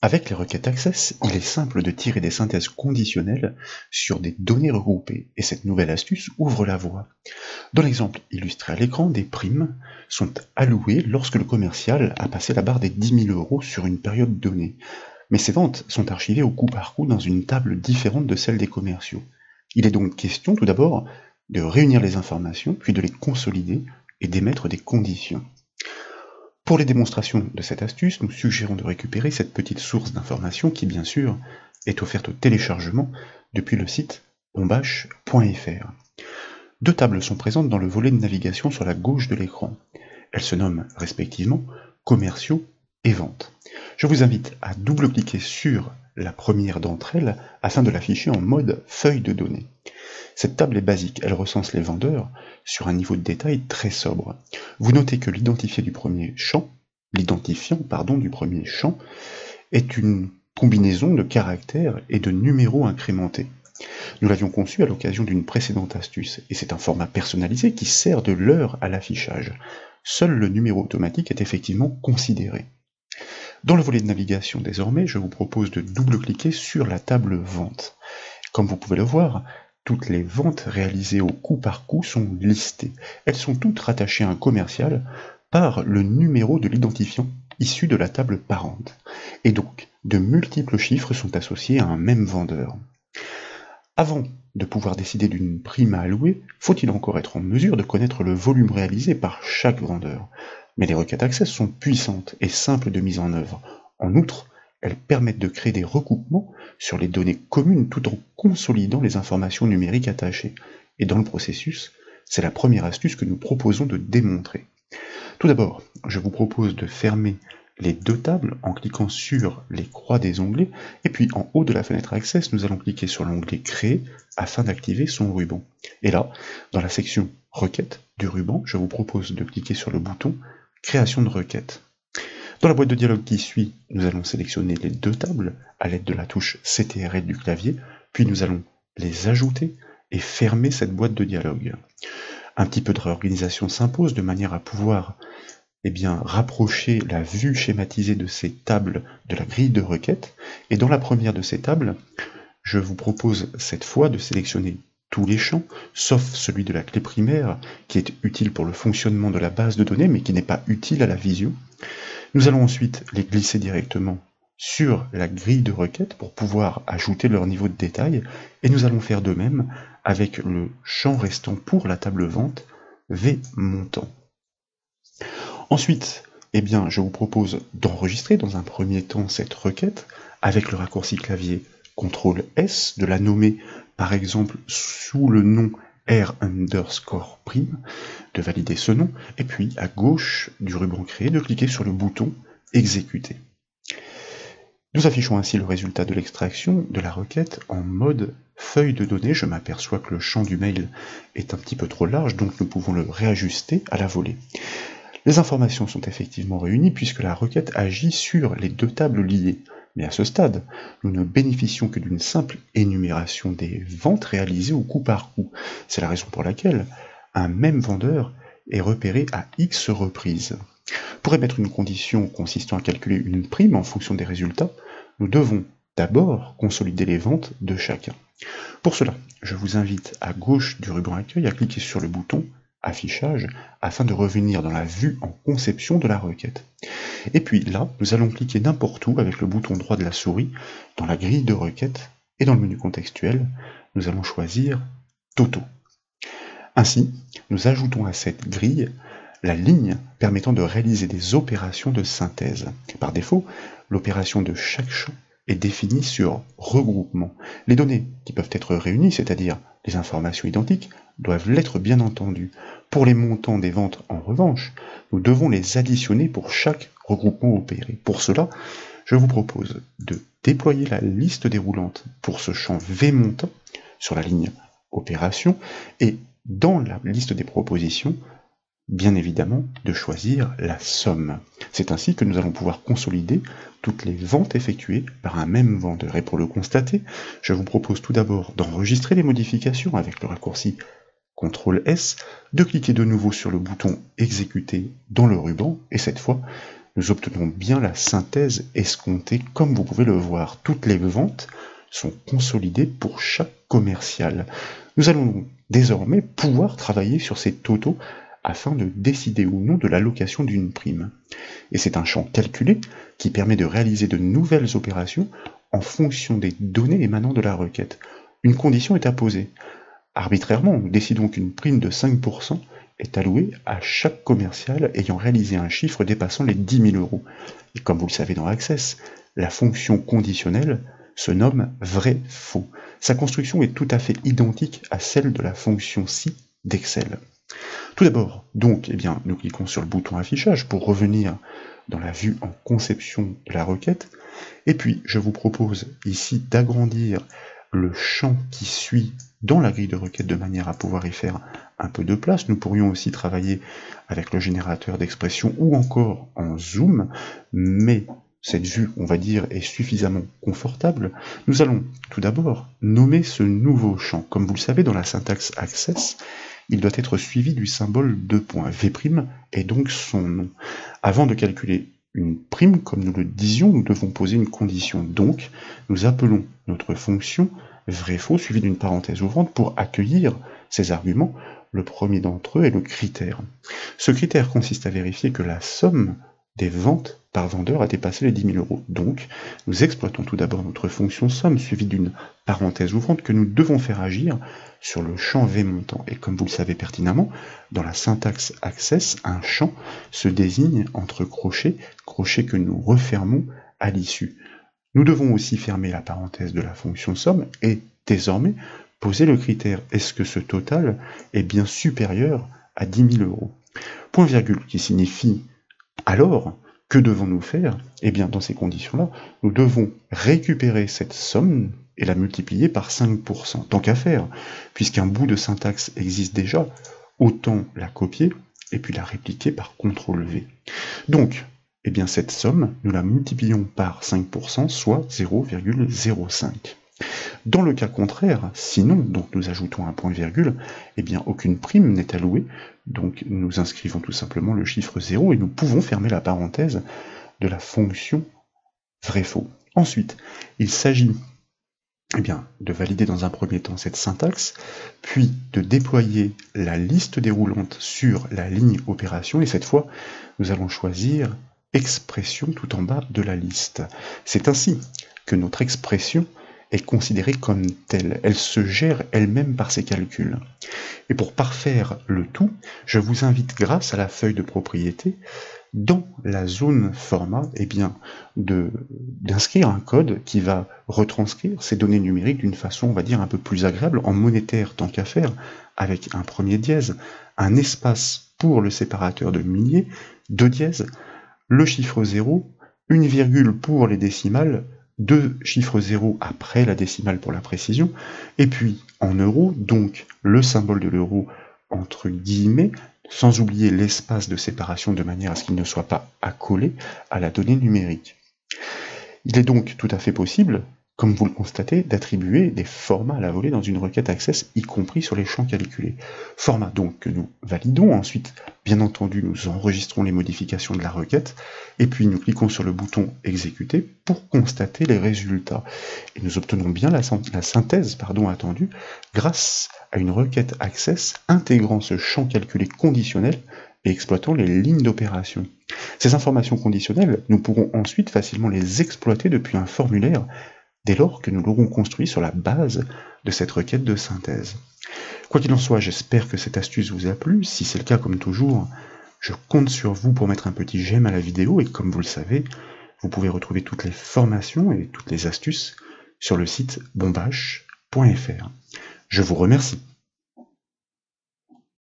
Avec les requêtes Access, il est simple de tirer des synthèses conditionnelles sur des données regroupées, et cette nouvelle astuce ouvre la voie. Dans l'exemple illustré à l'écran, des primes sont allouées lorsque le commercial a passé la barre des 10 000 € sur une période donnée. Mais ces ventes sont archivées au coup par coup dans une table différente de celle des commerciaux. Il est donc question tout d'abord de réunir les informations, puis de les consolider et d'émettre des conditions. Pour les démonstrations de cette astuce, nous suggérons de récupérer cette petite source d'information qui, bien sûr, est offerte au téléchargement depuis le site ombache.fr. Deux tables sont présentes dans le volet de navigation sur la gauche de l'écran. Elles se nomment respectivement commerciaux et ventes. Je vous invite à double-cliquer sur la première d'entre elles afin de l'afficher en mode feuille de données. Cette table est basique, elle recense les vendeurs sur un niveau de détail très sobre. Vous notez que l'identifiant du premier champ est une combinaison de caractères et de numéros incrémentés. Nous l'avions conçu à l'occasion d'une précédente astuce, et c'est un format personnalisé qui sert de leurre à l'affichage. Seul le numéro automatique est effectivement considéré. Dans le volet de navigation désormais, je vous propose de double-cliquer sur la table Vente. Comme vous pouvez le voir, toutes les ventes réalisées au coup par coup sont listées. Elles sont toutes rattachées à un commercial par le numéro de l'identifiant issu de la table parente. Et donc, de multiples chiffres sont associés à un même vendeur. Avant de pouvoir décider d'une prime à allouer, faut-il encore être en mesure de connaître le volume réalisé par chaque vendeur. Mais les requêtes Access sont puissantes et simples de mise en œuvre. En outre, elles permettent de créer des recoupements sur les données communes tout en consolidant les informations numériques attachées. Et dans le processus, c'est la première astuce que nous proposons de démontrer. Tout d'abord, je vous propose de fermer les deux tables en cliquant sur les croix des onglets, et puis en haut de la fenêtre Access, nous allons cliquer sur l'onglet Créer afin d'activer son ruban. Et là, dans la section Requêtes du ruban, je vous propose de cliquer sur le bouton Création de requête. Dans la boîte de dialogue qui suit, nous allons sélectionner les deux tables à l'aide de la touche CTRL du clavier, puis nous allons les ajouter et fermer cette boîte de dialogue. Un petit peu de réorganisation s'impose de manière à pouvoir rapprocher la vue schématisée de ces tables de la grille de requête. Et dans la première de ces tables, je vous propose cette fois de sélectionner tous les champs, sauf celui de la clé primaire, qui est utile pour le fonctionnement de la base de données, mais qui n'est pas utile à la vision. Nous allons ensuite les glisser directement sur la grille de requête pour pouvoir ajouter leur niveau de détail, et nous allons faire de même avec le champ restant pour la table vente, V montant. Ensuite, je vous propose d'enregistrer dans un premier temps cette requête avec le raccourci clavier CTRL-S, de la nommer par exemple sous le nom R_prime, de valider ce nom, et puis à gauche du ruban créé, de cliquer sur le bouton Exécuter. Nous affichons ainsi le résultat de l'extraction de la requête en mode feuille de données. Je m'aperçois que le champ du mail est un petit peu trop large, donc nous pouvons le réajuster à la volée. Les informations sont effectivement réunies puisque la requête agit sur les deux tables liées. Mais à ce stade, nous ne bénéficions que d'une simple énumération des ventes réalisées au coup par coup. C'est la raison pour laquelle un même vendeur est repéré à X reprises. Pour émettre une condition consistant à calculer une prime en fonction des résultats, nous devons d'abord consolider les ventes de chacun. Pour cela, je vous invite à gauche du ruban accueil à cliquer sur le bouton Affichage afin de revenir dans la vue en conception de la requête. Et puis là, nous allons cliquer n'importe où avec le bouton droit de la souris dans la grille de requête et dans le menu contextuel, nous allons choisir Toto. Ainsi, nous ajoutons à cette grille la ligne permettant de réaliser des opérations de synthèse. Par défaut, l'opération de chaque champ est définie sur regroupement. Les données qui peuvent être réunies, c'est-à-dire les informations identiques, doivent l'être bien entendu. Pour les montants des ventes, en revanche, nous devons les additionner pour chaque regroupement opéré. Pour cela, je vous propose de déployer la liste déroulante pour ce champ V montant sur la ligne Opération et dans la liste des propositions, bien évidemment, de choisir la somme. C'est ainsi que nous allons pouvoir consolider toutes les ventes effectuées par un même vendeur. Et pour le constater, je vous propose tout d'abord d'enregistrer les modifications avec le raccourci CTRL-S, de cliquer de nouveau sur le bouton Exécuter dans le ruban, et cette fois, nous obtenons bien la synthèse escomptée comme vous pouvez le voir. Toutes les ventes sont consolidées pour chaque commercial. Nous allons désormais pouvoir travailler sur ces totaux afin de décider ou non de l'allocation d'une prime. Et c'est un champ calculé qui permet de réaliser de nouvelles opérations en fonction des données émanant de la requête. Une condition est à poser. Arbitrairement, nous décidons qu'une prime de 5% est allouée à chaque commercial ayant réalisé un chiffre dépassant les 10 000 €. Et comme vous le savez dans Access, la fonction conditionnelle se nomme vrai-faux. Sa construction est tout à fait identique à celle de la fonction si d'Excel. Tout d'abord, donc, nous cliquons sur le bouton affichage pour revenir dans la vue en conception de la requête. Et puis, je vous propose ici d'agrandir le champ qui suit dans la grille de requête de manière à pouvoir y faire un peu de place. Nous pourrions aussi travailler avec le générateur d'expression ou encore en zoom, mais cette vue, on va dire, est suffisamment confortable. Nous allons tout d'abord nommer ce nouveau champ. Comme vous le savez, dans la syntaxe Access, il doit être suivi du symbole de point. V' est donc son nom. Avant de calculer une prime, comme nous le disions, nous devons poser une condition. Donc, nous appelons notre fonction vrai-faux suivi d'une parenthèse ouvrante pour accueillir ces arguments. Le premier d'entre eux est le critère. Ce critère consiste à vérifier que la somme des ventes par vendeur a dépassé les 10 000 €. Donc, nous exploitons tout d'abord notre fonction somme suivie d'une parenthèse ouvrante que nous devons faire agir sur le champ V montant. Et comme vous le savez pertinemment, dans la syntaxe Access, un champ se désigne entre crochets, crochets que nous refermons à l'issue. Nous devons aussi fermer la parenthèse de la fonction somme et désormais poser le critère est-ce que ce total est bien supérieur à 10 000 €. Point virgule qui signifie alors, que devons-nous faire? Eh bien, dans ces conditions-là, nous devons récupérer cette somme et la multiplier par 5%. Tant qu'à faire, puisqu'un bout de syntaxe existe déjà, autant la copier et puis la répliquer par CTRL-V. Donc, eh bien, cette somme, nous la multiplions par 5%, soit 0,05. Dans le cas contraire, sinon, donc nous ajoutons un point virgule, eh bien aucune prime n'est allouée, donc nous inscrivons tout simplement le chiffre 0 et nous pouvons fermer la parenthèse de la fonction vrai-faux. Ensuite, il s'agit de valider dans un premier temps cette syntaxe, puis de déployer la liste déroulante sur la ligne opération, et cette fois, nous allons choisir expression tout en bas de la liste. C'est ainsi que notre expression est considérée comme telle. Elle se gère elle-même par ses calculs. Et pour parfaire le tout, je vous invite, grâce à la feuille de propriété, dans la zone format, d'inscrire un code qui va retranscrire ces données numériques d'une façon, on va dire, un peu plus agréable, en monétaire tant qu'à faire, avec un premier dièse, un espace pour le séparateur de milliers, deux dièses, le chiffre 0, une virgule pour les décimales, deux chiffres 0 après la décimale pour la précision, et puis en euros, donc le symbole de l'euro entre guillemets, sans oublier l'espace de séparation de manière à ce qu'il ne soit pas accolé à la donnée numérique. Il est donc tout à fait possible, comme vous le constatez, d'attribuer des formats à la volée dans une requête Access, y compris sur les champs calculés. Formats donc que nous validons, ensuite, bien entendu, nous enregistrons les modifications de la requête, et puis nous cliquons sur le bouton exécuter pour constater les résultats. Et nous obtenons bien la synthèse attendue grâce à une requête Access intégrant ce champ calculé conditionnel et exploitant les lignes d'opération. Ces informations conditionnelles, nous pourrons ensuite facilement les exploiter depuis un formulaire dès lors que nous l'aurons construit sur la base de cette requête de synthèse. Quoi qu'il en soit, j'espère que cette astuce vous a plu. Si c'est le cas, comme toujours, je compte sur vous pour mettre un petit j'aime à la vidéo, et comme vous le savez, vous pouvez retrouver toutes les formations et toutes les astuces sur le site bombache.fr. Je vous remercie.